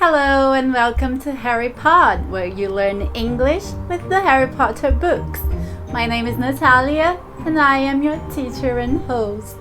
Hello and welcome to HarryPod, where you learn English with the Harry Potter books. My name is Natalia and I am your teacher and host.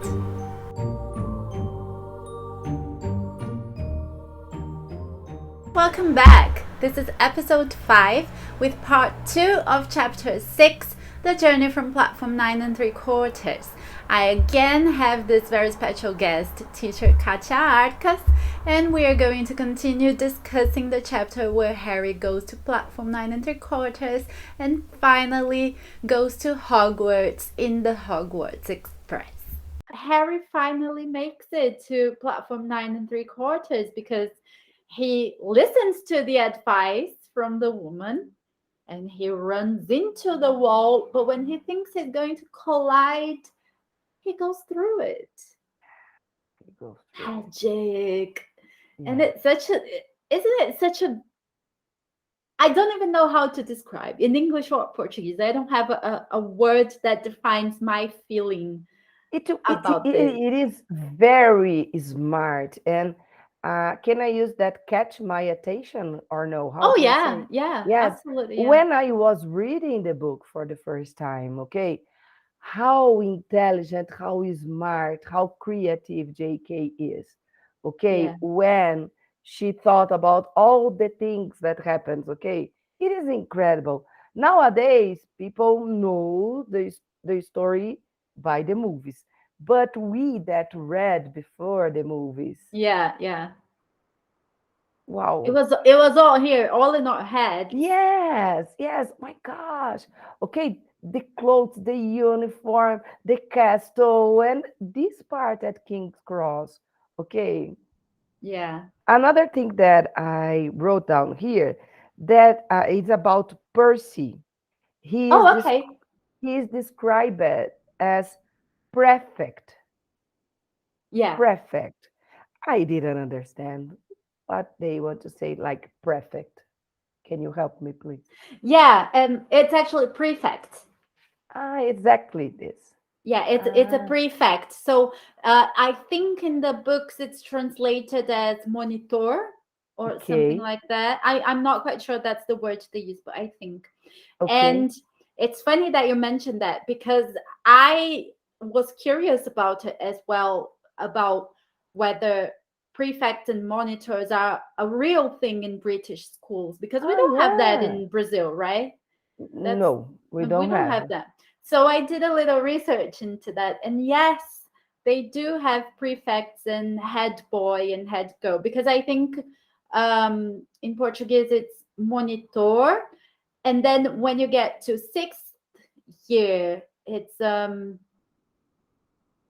Welcome back. This is episode 5 with part 2 of chapter 6, The Journey from Platform 9 3/4. I again have this very special guest, teacher Katia Arcas, and we are going to continue discussing the chapter where Harry goes to Platform 9 3/4 and finally goes to Hogwarts in the Hogwarts Express. Harry finally makes it to Platform 9 3/4 because he listens to the advice from the woman and he runs into the wall, but when he thinks he's going to collide, he goes through it. Magic. Yeah. And it's isn't it such a, I don't even know how to describe in English or Portuguese. I don't have a word that defines my feeling about this. It is very smart. And can I use that catch my attention or no? How yeah, yes, absolutely. Yeah. When I was reading the book for the first time, okay, how intelligent, how smart, how creative JK is. Okay, yeah. When she thought about all the things that happens, okay, it is incredible. Nowadays, people know the story by the movies, but we that read before the movies, yeah, wow, it was all here, all in our head. Yes, my gosh. Okay, the clothes, the uniform, the castle, and this part at King's Cross. Okay. Yeah. Another thing that I wrote down here that is about Percy. He is described as prefect. Yeah. Prefect. I didn't understand what they want to say, like prefect. Can you help me, please? Yeah, it's actually prefect. Exactly this. Yeah, it's a prefect. So I think in the books it's translated as monitor or something like that. I'm not quite sure that's the word they use, but I think. Okay. And it's funny that you mentioned that because I was curious about it as well, about whether prefects and monitors are a real thing in British schools, because we don't have that in Brazil, right? No, we don't have that. So I did a little research into that, and yes, they do have prefects and head boy and head girl, because I think in Portuguese it's monitor, and then when you get to 6th year, it's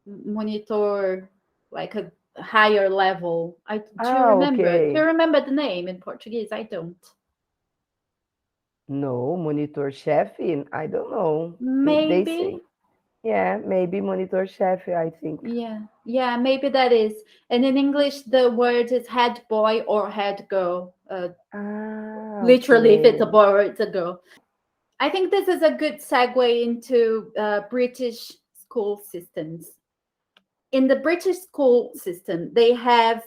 monitor, like a higher level. Do you remember the name in Portuguese? I don't. No, monitor chef. I don't know. Maybe. Maybe monitor chef, I think. Yeah, maybe that is. And in English, the word is head boy or head girl. Literally, if it's a boy or it's a girl. I think this is a good segue into British school systems. In the British school system, they have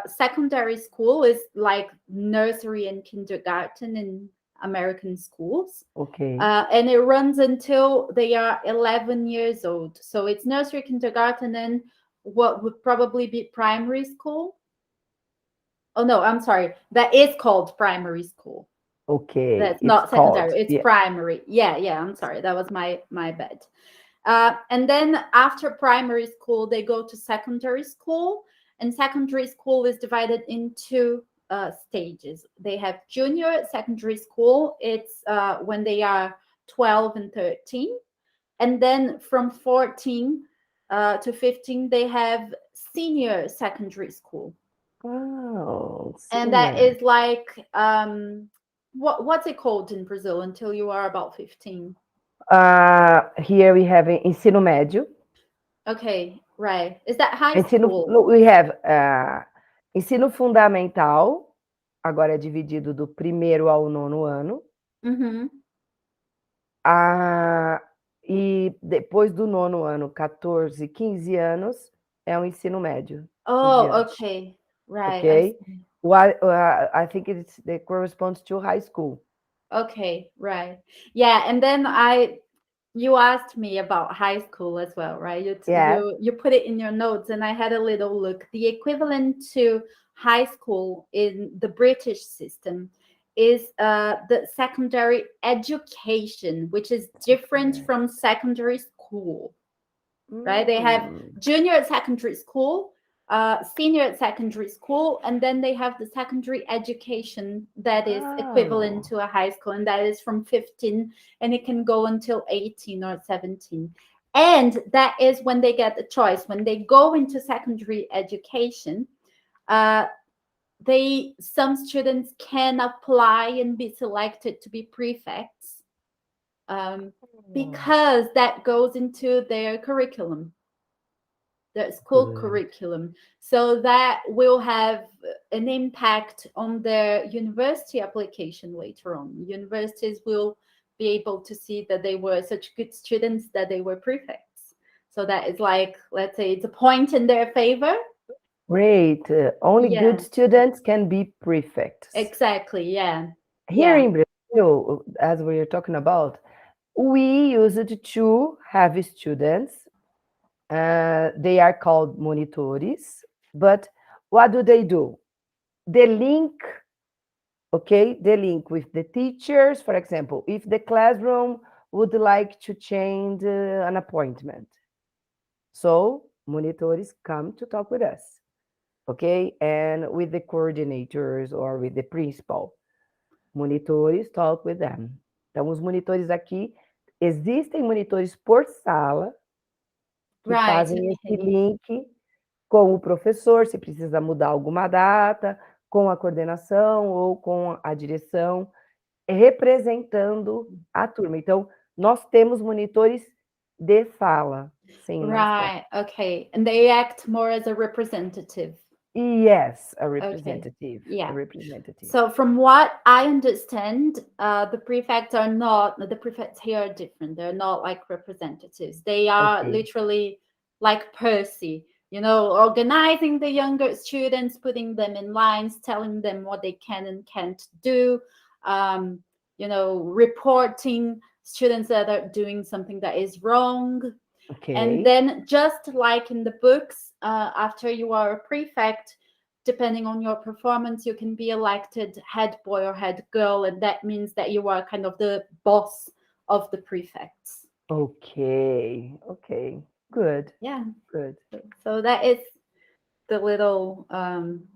secondary school is like nursery and kindergarten in American schools. Okay. And it runs until they are 11 years old. So it's nursery, kindergarten, and what would probably be primary school. Oh, no, I'm sorry. That is called primary school. Okay. That's not secondary. It's primary. Yeah, I'm sorry. That was my bad. And then after primary school, they go to secondary school, and secondary school is divided into stages. They have junior secondary school. It's when they are 12 and 13. And then from 14 to 15, they have senior secondary school. Oh, and that is like, what's it called in Brazil until you are about 15? Here we have ensino médio. Okay, right. Is that high school? No, we have ensino fundamental, agora é dividido do 1º ao 9º ano. Uhum. E depois do 9º ano, 14, 15 anos, é o ensino médio. Oh, okay. Right. Okay. What I think it corresponds to high school. Okay, right. Yeah, and then you asked me about high school as well, right? Yes. You put it in your notes, and I had a little look. The equivalent to high school in the British system is the secondary education, which is different Secondary. from secondary school, right? They have Mm. junior at secondary school, senior at secondary school, and then they have the secondary education that is equivalent Oh, to a high school, and that is from 15, and it can go until 18 or 17. And that is when they get the choice. When they go into secondary education, uh, some students can apply and be selected to be prefects, um, oh, because that goes into their curriculum, the school good. curriculum. So that will have an impact on their university application later on. Universities will be able to see that they were such good students that they were prefects. So that is like, let's say, it's a point in their favor. Great. Only good Yeah, students can be prefects. exactly. Yeah, Here yeah. in Brazil, as we are talking about, we use it to have students. They are called monitores. But what do they do? They link, okay, they link with the teachers. For example, if the classroom would like to change an appointment, so monitors come to talk with us, okay, and with the coordinators or with the principal. Monitores talk with them. Então, os monitores aqui, existem monitores por sala que Right. fazem esse Okay. link com o professor, se precisa mudar alguma data, com a coordenação ou com a direção, representando a turma. Então, nós temos monitores de sala. Sim, nós temos. Right. Okay. And they act more as a representative. Yes, a Okay. representative. A Yeah. representative. So from what I understand, the prefects here are different. They're not like representatives. They are Okay. literally like Percy, organizing the younger students, putting them in lines, telling them what they can and can't do, um, reporting students that are doing something that is wrong. And Okay. then, just like in the books, after you are a prefect, depending on your performance, you can be elected head boy or head girl, and that means that you are kind of the boss of the prefects. Okay. Okay. Good. Yeah. Good. So that is the little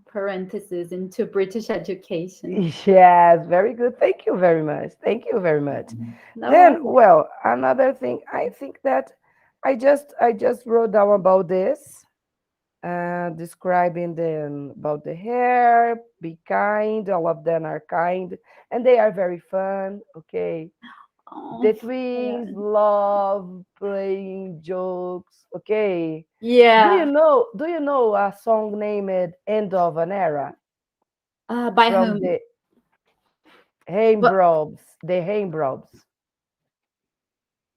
parenthesis into British education. Yes, very good. Thank you very much. Thank you very much. No Then, worries. well, another thing, I think that I just wrote down about this, describing them about the hair, be kind, all of them are kind, and they are very fun. Okay. Oh, The twins yeah. love playing jokes. Okay. Yeah. Do you know a song named End of an Era By from whom? the But Heimbrobs? The Heimbrobs.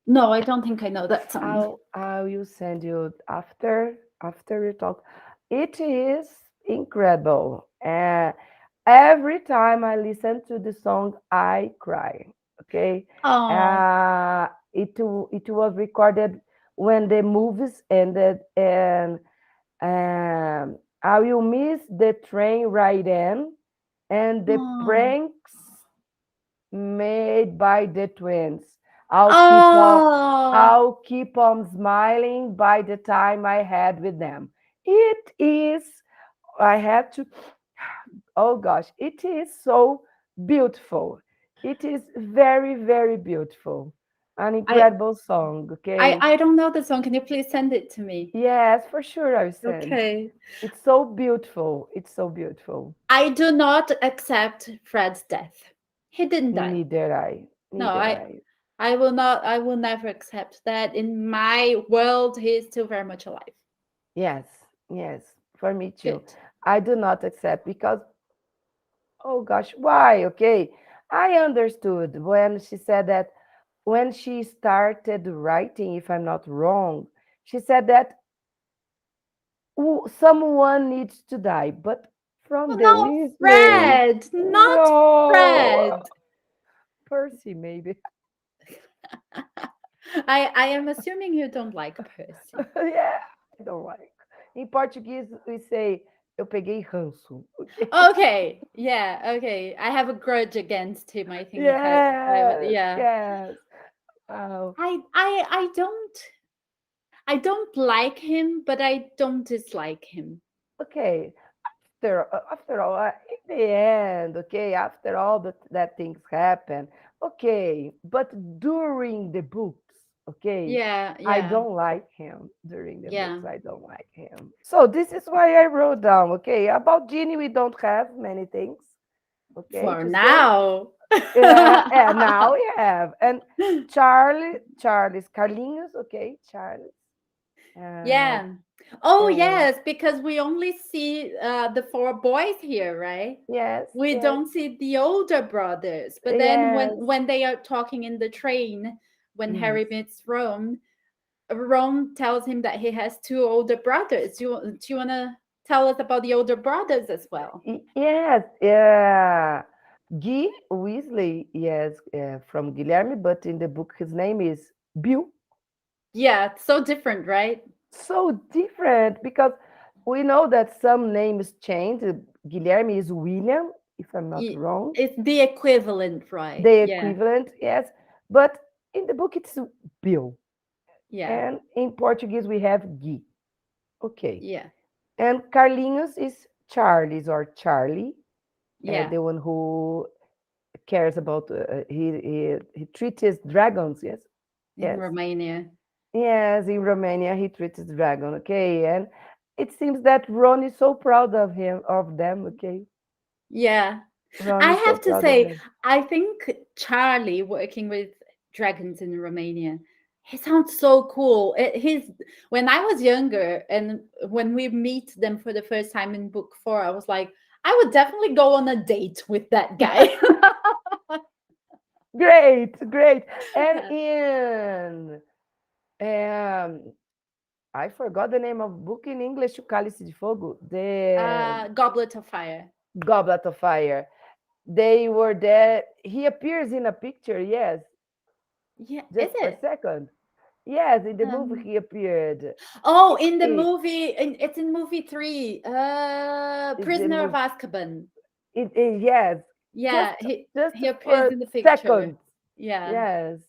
no, I don't think I know that song. I will send you after we talk. It is incredible. Every time I listen to the song, I cry. Okay. Oh, It was recorded when the movies ended, and I will miss the train ride in and the oh, pranks made by the twins. I'll keep on oh, I'll keep on smiling by the time I had with them. It is I had to oh gosh, it is so beautiful. It is very, very beautiful. An I incredible song, I okay? I don't know the song. Can you please send it to me? Yes, for sure I'll send. Okay. It's so beautiful. It's so beautiful. I do not accept Fred's death. He didn't die. Neither I. No, Neither I. I will not. I will never accept that. In my world, he is still very much alive. Yes, yes, for me too. Good. I do not accept because, oh gosh, why? Okay. I understood when she said that when she started writing, if I'm not wrong, she said that someone needs to die. But from Well, the not Weasley. Fred. Not No, Fred. Percy maybe. I am assuming you don't like Percy. Yeah, I don't like. Em português, we say, eu peguei ranço. Okay. Okay, yeah, okay. I have a grudge against him. I think I would, Yes, yeah. yes. Oh, I don't like him, but I don't dislike him. okay. After all, in the end, okay, after all that things happen, okay, but during the books, okay, Yeah, I yeah, don't like him during the yeah. books. I don't like him. So this is why I wrote down, okay, about Ginny, we don't have many things, okay, For to say. now. Yeah, now we have. And Charlie's Carlinhos, okay, Charlie. Uh, Yeah. Oh, and yes, because we only see the four boys here, right? yes, We yes, don't see the older brothers. But then yes, when they are talking in the train, when yes. Harry meets Ron, Ron tells him that he has two older brothers. Do you want to tell us about the older brothers as well? Yes, yeah. Guy Weasley, yes, from Guilherme, but in the book his name is Bill. Yeah, it's so different, right? So different because we know that some names change. Guilherme is William, if I'm not Y- wrong. It's the equivalent, right? The Yeah, equivalent, yes. But in the book it's Bill. yeah, And in Portuguese we have Guy. Okay. yeah, And Carlinhos is Charles or Charlie, yeah. the one who cares about he treats dragons. Yes, In yes, Romania. yes. In Romania, he treats dragon. Okay, and it seems that Ron is so proud of him of them. Okay, Yeah. Ron I is so have to proud of say, them. I think Charlie working with dragons in Romania, he sounds so cool. He's when I was younger and when we meet them for the first time in book 4, I was like, I would definitely go on a date with that guy. Great, great. And in I forgot the name of book in English. O Cálice de Fogo, the Goblet of Fire. Goblet of Fire. They were there. He appears in a picture. Yes, Yeah, is just for a it? second. Yes, in the movie Um, he appeared. oh, It's in the okay. movie, it's in movie 3, It's the Prisoner of movie. Azkaban. Yes, just Yeah, just he for appears a in the picture. second. Yeah. Yes,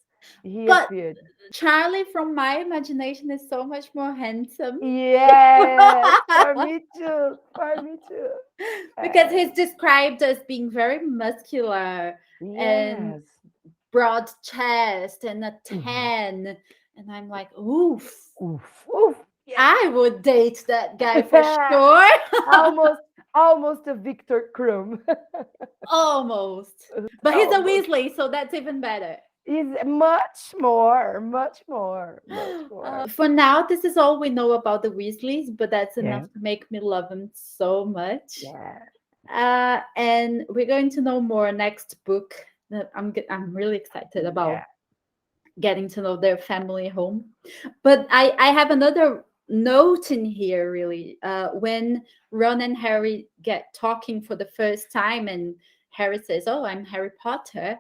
he But appeared. Charlie, from my imagination, is so much more handsome. Yes, for me too. For me too. Because Yes, he's described as being very muscular and yes. broad chest and a Mhm. tan. And I'm like, oof, Oof, oof. Yes. I would date that guy for sure. almost, almost a Victor Krum. Almost. But he's a Almost. Weasley, so that's even better. Is much more, much more, much more. For now, this is all we know about the Weasleys, but that's Yeah, enough to make me love them so much. yeah, And we're going to know more next book. That I'm really excited yeah. about getting to know their family home. But I have another note in here really. When Ron and Harry get talking for the first time, and Harry says, "Oh, I'm Harry Potter,"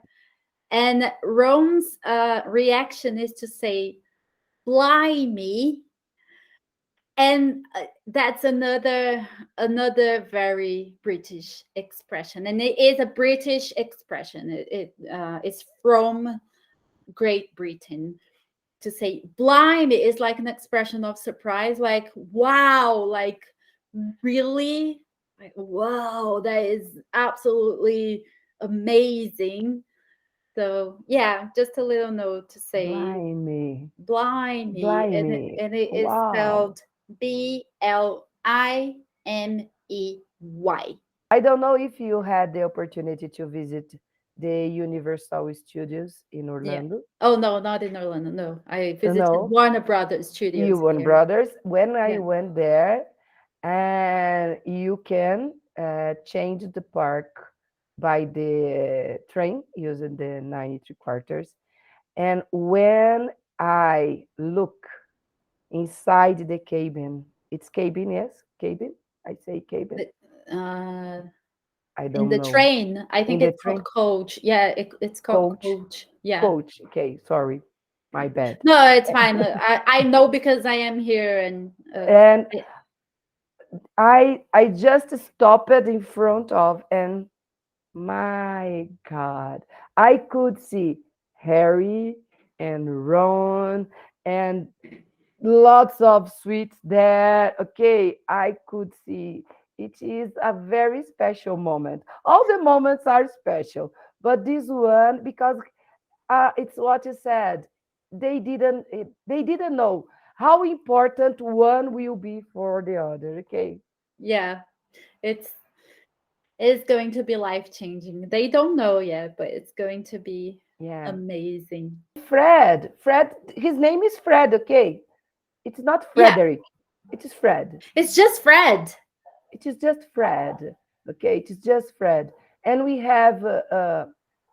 and Ron's reaction is to say, "Blimey." And that's another very British expression, and it is a British expression. It's from Great Britain. To say "blimey" is like an expression of surprise, like wow, like really, like wow, that is absolutely amazing. So yeah, just a little note to say Blimey, "blimey," and blimey. it is Wow. spelled Blimey. I don't know if you had the opportunity to visit the Universal Studios in Yeah. Orlando. Oh no, not in Orlando. No, I visited No, Warner Brothers you Studios One here. Brothers. When I Yeah. went there, and you can change the park by the train using the 93 quarters. And when I look inside the cabin, it's cabin, yes, cabin. I say cabin. uh, I in don't the know. train. I In think the it's called train, coach. Yeah, it's called coach, coach. Yeah. coach. Okay, sorry, my bad. No, it's fine. I know because I am here and And I- I just stopped in front of, and my God, I could see Harry and Ron and lots of sweets there. Okay, I could see it is a very special moment. All the moments are special, but this one, because it's what you said. They didn't know how important one will be for the other. Okay. yeah, it's it's going to be life changing. They don't know yet, but it's going to be Yeah. amazing. Fred. His name is Fred. Okay. It's not Yeah, Frederick. It is Fred. it's just Fred. It is just Fred. Okay. It is just Fred. And we have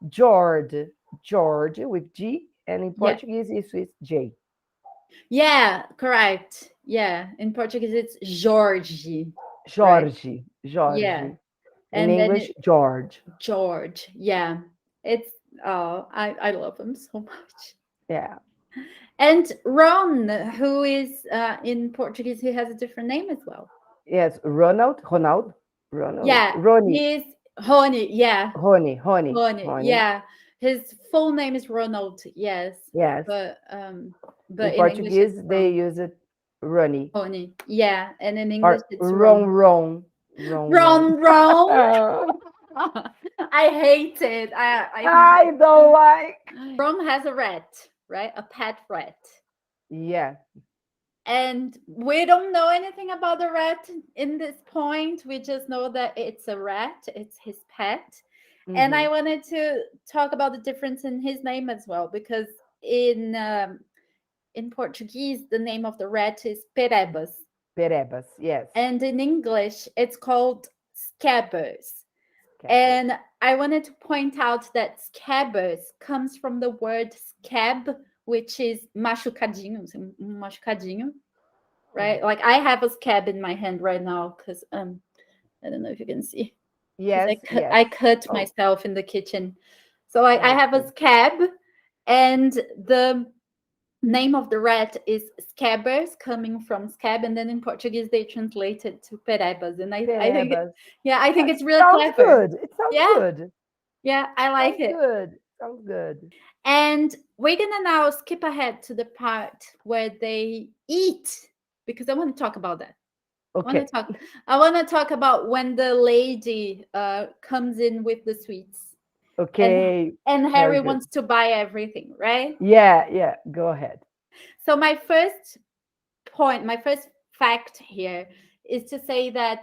George. George with G, and in Yeah. Portuguese it's with J. Yeah, correct. Yeah, in Portuguese it's Jorge, right? Jorge. Yeah. Jorge. In And then English, it George. George. Yeah. It's oh, I love him so much. Yeah. And Ron, who is in Portuguese, he has a different name as well. Yes. Ronald, Yeah, Ronnie, he's Rony. Yeah, Rony. Honey. Yeah, his full name is Ronald. Yes, Yes. but In in English it's Portuguese, they Ron. use it Ronnie Rony. Yeah, and in English or it's Ron Ron. Ron Ron Ron. Ron, Ron. I hate it. I I don't like. Ron has a rat, right? A pet rat. Yeah. And we don't know anything about the rat in this point. We just know that it's a rat, it's his pet. And Mm-hmm. I wanted to talk about the difference in his name as well, because in Portuguese, the name of the rat is Perebas. Perebas. Yes. And in English, it's called Scabbers. Cappers. And I wanted to point out that Scabbers comes from the word scab, which is machucadinho, machucadinho, right? Like I have a scab in my hand right now because I don't know if you can see because Yes. Yes. I cut Oh. myself in the kitchen. So I have a Okay. scab, and the name of the rat is Scabbers, coming from scab, and then in Portuguese they translate it to Perebas, and I think Perebas. yeah, I think it's really Sounds clever. good. It sounds Yeah, good. yeah, I like Sounds it. good. Sounds good. And we're gonna now skip ahead to the part where they eat because I want to talk about that. Okay. I want to talk about when the lady comes in with the sweets and Okay. Very Harry good. wants to buy everything, right? Yeah. Yeah. Go ahead. So my first point, my first fact here is to say that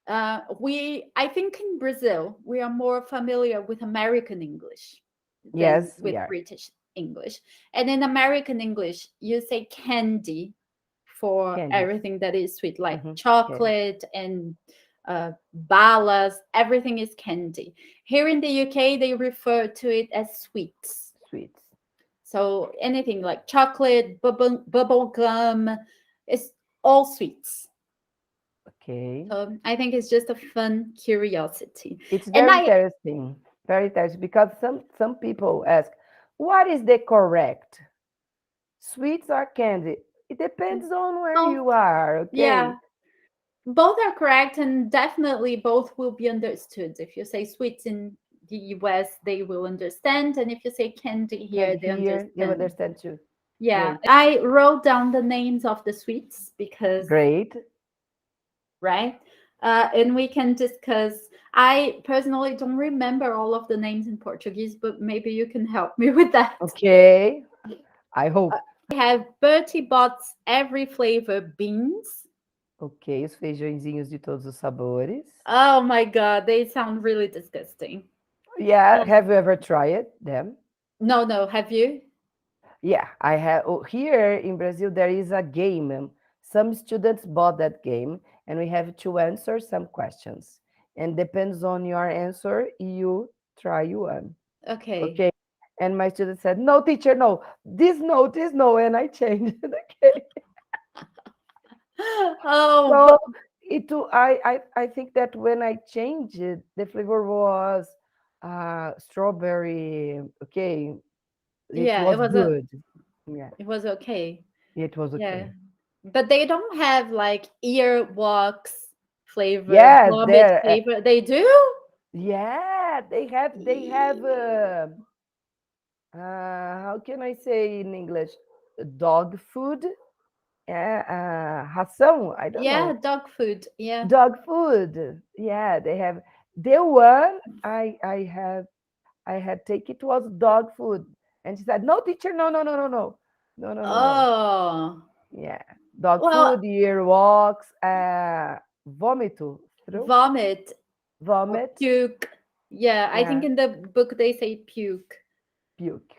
I think in Brazil we are more familiar with American English than Yes, we with are. British English. And in American English, you say candy for Candies. everything that is sweet, like Mm-hmm. Candy. chocolate and balas. Everything is candy. Here in the UK, they refer to it as sweets. Sweets. So anything like chocolate, bubble gum, it's all sweets. Okay. So I think it's just a fun curiosity. It's And very interesting. Very interesting because some people ask, what is the correct? Sweets or candy? It depends on where both, you are, okay? yeah, both are correct, and definitely both will be understood. If you say sweets in the US, they will understand, and if you say candy And here, they here you understand. understand too. Yeah, Great. I wrote down the names of the sweets because, Great. right? And we can discuss. I personally don't remember all of the names in Portuguese, but maybe you can help me with that. Okay. I hope. We have Bertie Botts every flavor beans. Ok, os feijõezinhos de todos os sabores. Oh my god, they sound really disgusting. Yeah, have you ever tried them? No, no, have you? Yeah, I have. Oh, here in Brazil, there is a game. Some students bought that game, and we have to answer some questions. And depends on your answer, you try one. Okay. Okay. And my student said, "No, teacher, no. This no," and I changed. Okay. Oh, So but I think that when I changed it, the flavor was strawberry. Okay, it Yeah, was good. Yeah, it was okay. it was Yeah. okay. But they don't have like earwax flavor, Yes, vomit there. flavor. They do? Yeah, they have. How can I say in English? Dog food. Ração. I don't Yeah, know. dog food. Yeah. Dog food. Yeah, they have. The one I had take it was dog food, and she said, "No, teacher, no, no, no, no, no, no, no, no, no." Oh. Yeah, dog Well, food, ear walks, vômito, through vomit or vomit, puke. Yeah, I think yeah, in the book they say puke. puke.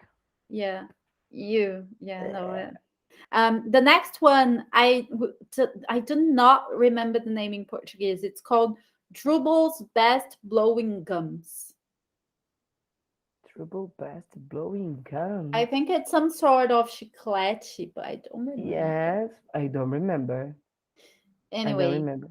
Yeah. You. Yeah, no. Uh, The next one, I do not remember the name in Portuguese. It's called Drubel's Best Blowing Gums. Trouble best blowing I gums. think it's some sort of chiclete, but I don't remember. Yes, I don't remember. I don't Anyway, remember.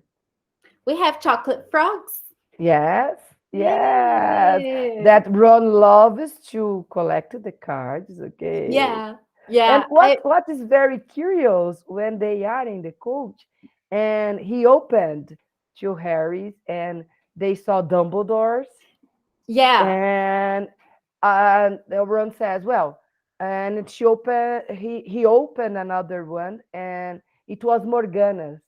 we have chocolate frogs. Yes, yes. Yay! That Ron loves to collect the cards. Okay. Yeah, And yeah. what is very curious when they are in the coach and he opened to Harry's and they saw Dumbledore's Yeah. and Ron says, well, and he opened another one and it was Morgana's.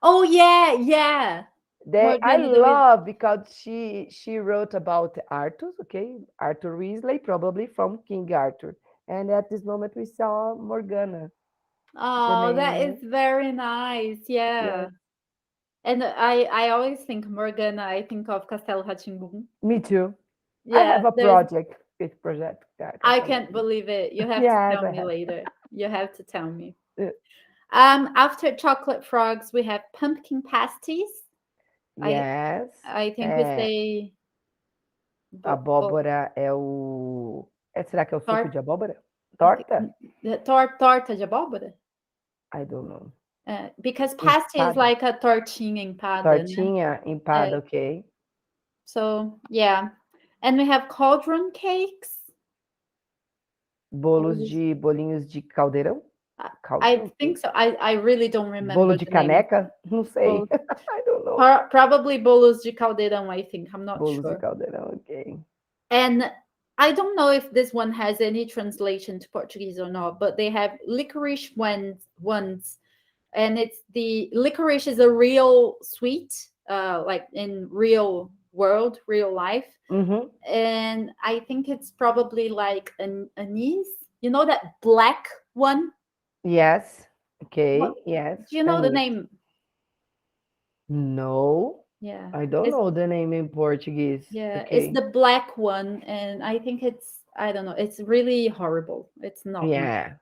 Oh yeah, yeah. I Morgana the Wizard. love because she wrote about Arthur, okay, Arthur Weasley, probably from King Arthur, and at this moment we saw Morgana, the Oh, name, that yeah, is very nice. yes, Yeah. And I always think Morgana, I think of Castelo rá. me too. I Yeah, have a there's project with Project I Castelo. can't believe it. You have to Yes, tell I me have. later. You have to tell me. Uh, After chocolate frogs, we have pumpkin pasties. I Yes, I think we é, say abóbora é o. Será que é o suco tort, de abóbora? I think, Torta? torta de abóbora. I don't know. Because pasty is Empada. like a tortinha empada, né? Tortinha, empada, ok. So yeah, and we have cauldron cakes. Bolinhos de caldeirão? I Cauldron think cake. so. I really don't Bolo remember de the name. caneca? Não sei. Bolos, I don't know. probably bolos de caldeirão. I think I'm not Bolos de sure. caldeirão, ok. And I don't know if this one has any translation to Portuguese or not, but they have licorice ones, and it's the licorice is a real sweet, like in real world, real life, Uhum. and I think it's probably like an anise. You know that black one? Yes. What Ok. Yes. do you know the Anis. name? No. Yeah, I don't it's know the name in Portuguese. yeah, it's Okay. the black one, and I think it's I don't know. It's really horrible. It's not nice. Yeah.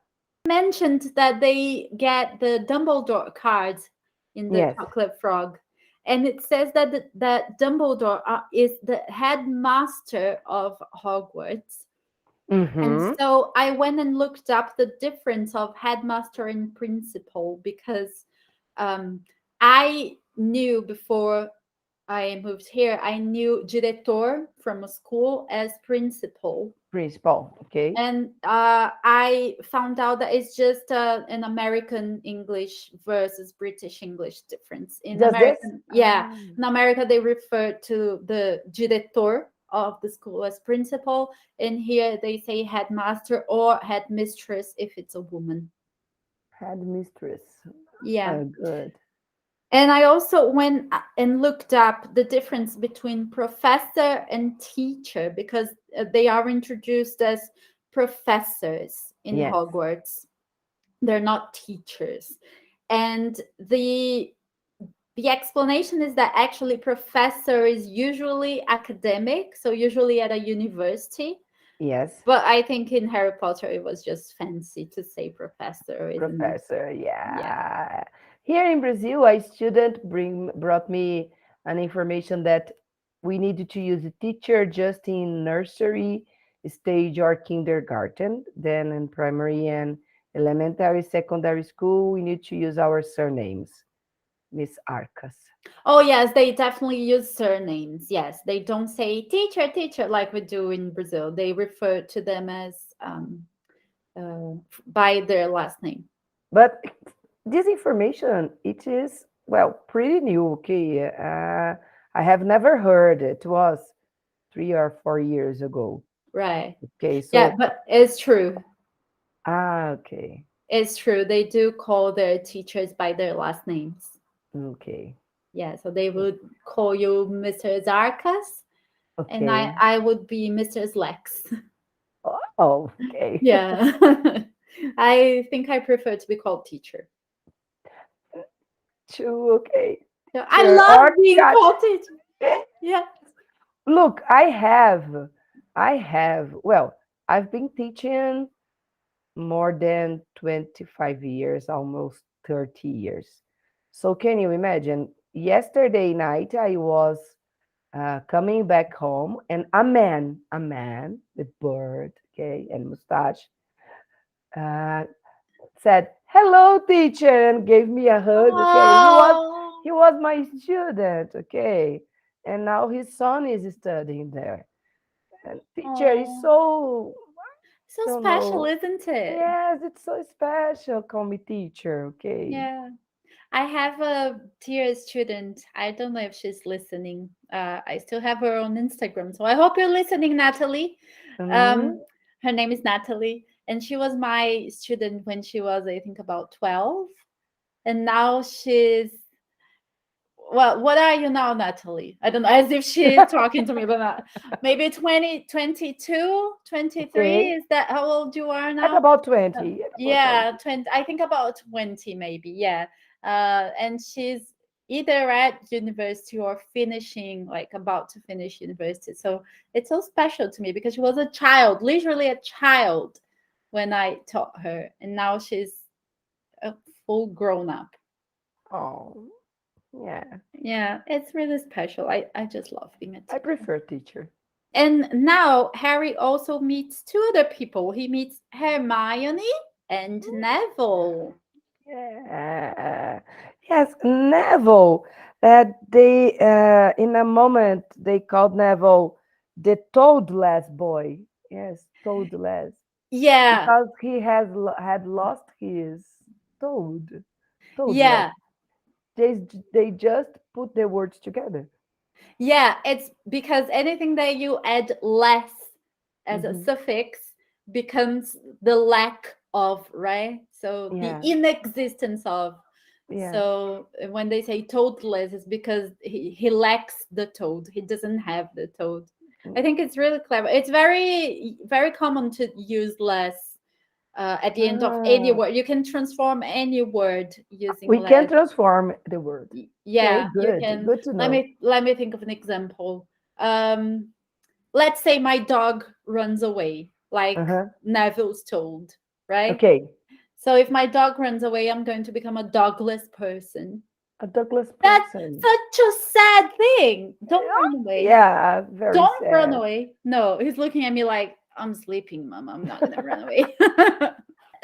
Mentioned that they get the Dumbledore cards in the Yes. Chocolate Frog, and it says that that Dumbledore is the headmaster of Hogwarts. And Uhum. so I went and looked up the difference of headmaster and principal because um, I knew before I moved here, I knew diretor from a school as principal. Principal. Ok. And I found out that it's just an American English versus British English difference. In Just this? American, yeah, Ah. in America they refer to the diretor of the school as principal, and here they say headmaster or headmistress if it's a woman. Headmistress. Yeah. Oh, good. And I also went and looked up the difference between professor and teacher because they are introduced as professors in Yes. Hogwarts. They're not teachers. And the explanation is that actually professor is usually academic, so usually at a university. Yes. But I think in Harry Potter it was just fancy to say professor, isn't it? Professor. Yeah. Yeah. Here in Brazil, a student brought me an information that we needed to use a teacher just in nursery stage or kindergarten. Then in primary and elementary, secondary school, we need to use our surnames. Miss Arcas. Oh yes, they definitely use surnames. Yes, they don't say teacher, teacher like we do in Brazil. They refer to them as by their last name. But this information, it is, well, pretty new, okay? I have never heard it. It was 3 or 4 years ago. Right. Okay, Yeah, so, but it's true. okay, It's true. They do call their teachers by their last names. okay, Yeah, so they would call you Mr. Zarkas, and I okay. I would be Mr. Lex. Oh, okay. Yeah. I think I prefer to be called teacher. True, okay. Yeah, I Sure. love Or being cat. called teacher. Yeah. Look, well, I've been teaching more than 25 years, almost 30 years. So can you imagine? Yesterday night, I was coming back home, and a man with beard, okay, and mustache, uh, said, "Hello, teacher," and gave me a hug. Okay, Oh, he was my student. Okay, and now his son is studying there. And teacher is oh, so, so don't special, know. isn't it? Yes, it's so special. Call me teacher. Okay. Yeah. I have a dear student. I don't know if she's listening. I still have her on Instagram, so I hope you're listening, Natalie. Mm-hmm. Um, her name is Natalie, and she was my student when she was, I think, about 12, and now she's well, what are you now, Natalie? I don't know, as if she's talking to me, but not, maybe 20, 22, 23. Okay. Is that how old you are At now? about 20. At about Yeah, 20. 20, I think about 20 maybe. Yeah. And she's either at university or finishing, like about to finish university. So it's so special to me because she was a child, literally a child when I taught her. And now she's a full grown up. Oh, yeah. Yeah, it's really special. I just love being a I teacher. prefer teacher. And now Harry also meets two other people. He meets Hermione and Neville. Yeah. Yes, Neville. They in a moment they called Neville the toadless boy. Yes, toadless. Yeah, Because he had lost his toad. Toadless. yeah, They just put the words together. yeah. It's because anything that you add less as a Hmm. suffix becomes the lack of, right? So the Yeah. inexistence of. Yeah. So when they say toadless, it's because he lacks the toad. He doesn't have the toad. I think it's really clever. It's very, very common to use less at the end of any Ah, word. You can transform any word using we can less. transform the word. Okay, Yeah, you good. can. Good to know. Let me think of an example. Um, let's say my dog runs away, like Uh-huh. Neville's told, right? Okay. So if my dog runs away, I'm going to become a dogless person. A Douglas That's person. such a sad thing. Don't run away. Yeah, very Don't run sad. away. No, he's looking at me like, I'm sleeping, mom. I'm not going to run away.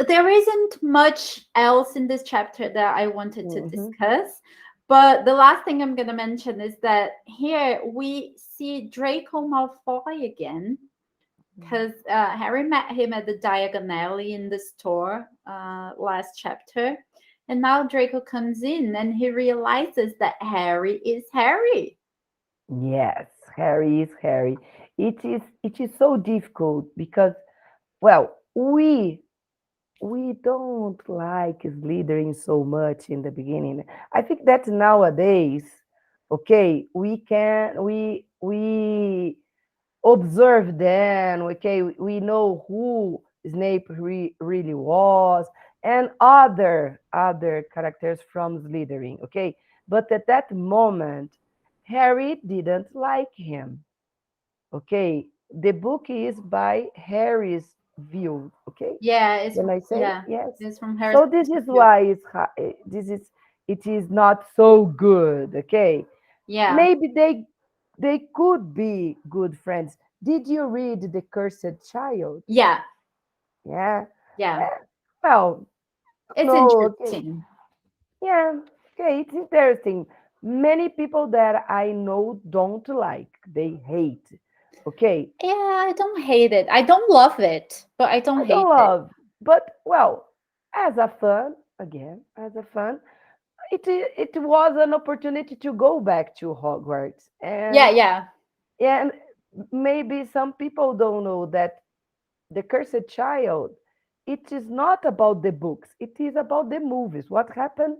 There isn't much else in this chapter that I wanted to Hmm. discuss. But the last thing I'm going to mention is that here we see Draco Malfoy again because Harry met him at the Diagon Alley in the store last chapter. And now Draco comes in and he realizes that Harry is Harry. Yes, Harry is Harry. It is so difficult because, well, we don't like slithering so much in the beginning. I think that nowadays, okay, we observe them, okay, we know who Snape really was, and other characters from Slytherin, okay. But at that moment, Harry didn't like him. Okay, the book is by Harry's view. Okay, Yeah, when I say yes. it's from Harry's So point this of is view. why it is not so good. Okay, Yeah, maybe they could be good friends. Did you read The Cursed Child? yeah, Yeah. yeah. Eh, well, It's no. Okay. interesting. Yeah. Okay, it's interesting. Many people that I know don't like, they hate. Okay, Yeah, I don't hate it. I don't love it, but I don't I don't hate it. love, but well, as a fun, again, as a fun, it was an opportunity to go back to Hogwarts, Yeah, yeah. and maybe some people don't know that the Cursed Child, it is not about the books, it is about the movies. What happened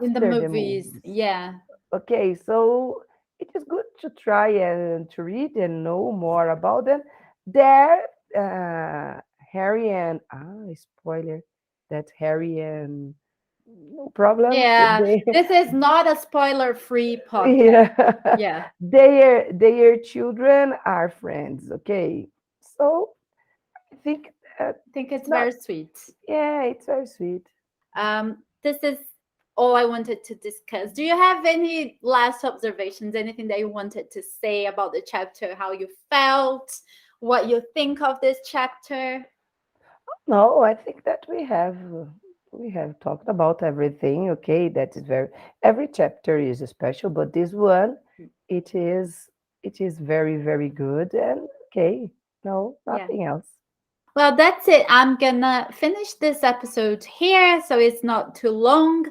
In the after the movies, movies? yeah. Okay, so it is good to try and to read and know more about them. There, Harry and spoiler, that Harry and no problem. Yeah, this is not a spoiler-free podcast. Yeah, Yeah, their children are friends. Okay, so I think I think it's not. very sweet. Yeah, it's very sweet. This is all I wanted to discuss. Do you have any last observations, anything that you wanted to say about the chapter, how you felt, what you think of this chapter? No, I think that we have talked about everything. Okay, that is very every chapter is special, but this one it is it is very very good and okay. No, Yeah. nothing else. Well, that's it. I'm gonna finish this episode here so it's not too long.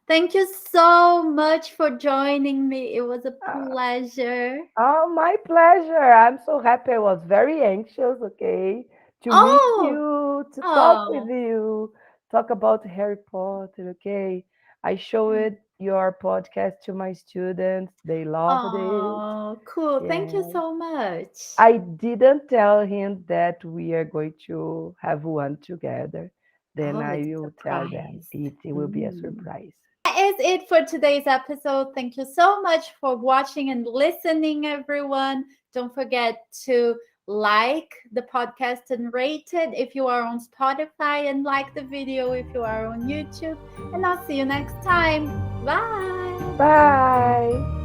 Thank you so much for joining me. It was a Uh, pleasure. oh, my pleasure. I'm so happy. I was very anxious, okay, to meet Oh, you, to talk with oh, you, talk about Harry Potter, okay. I showed your podcast to my students. They loved it. oh, cool. Thank you Yeah. so much. I didn't tell him that we are going to have one together. Then Oh, I it's a will tell them. surprise. It will be a Mm. surprise. That is it for today's episode. Thank you so much for watching and listening, everyone. Don't forget to like the podcast and rate it if you are on Spotify, and like the video if you are on YouTube. And I'll see you next time. Bye. Bye.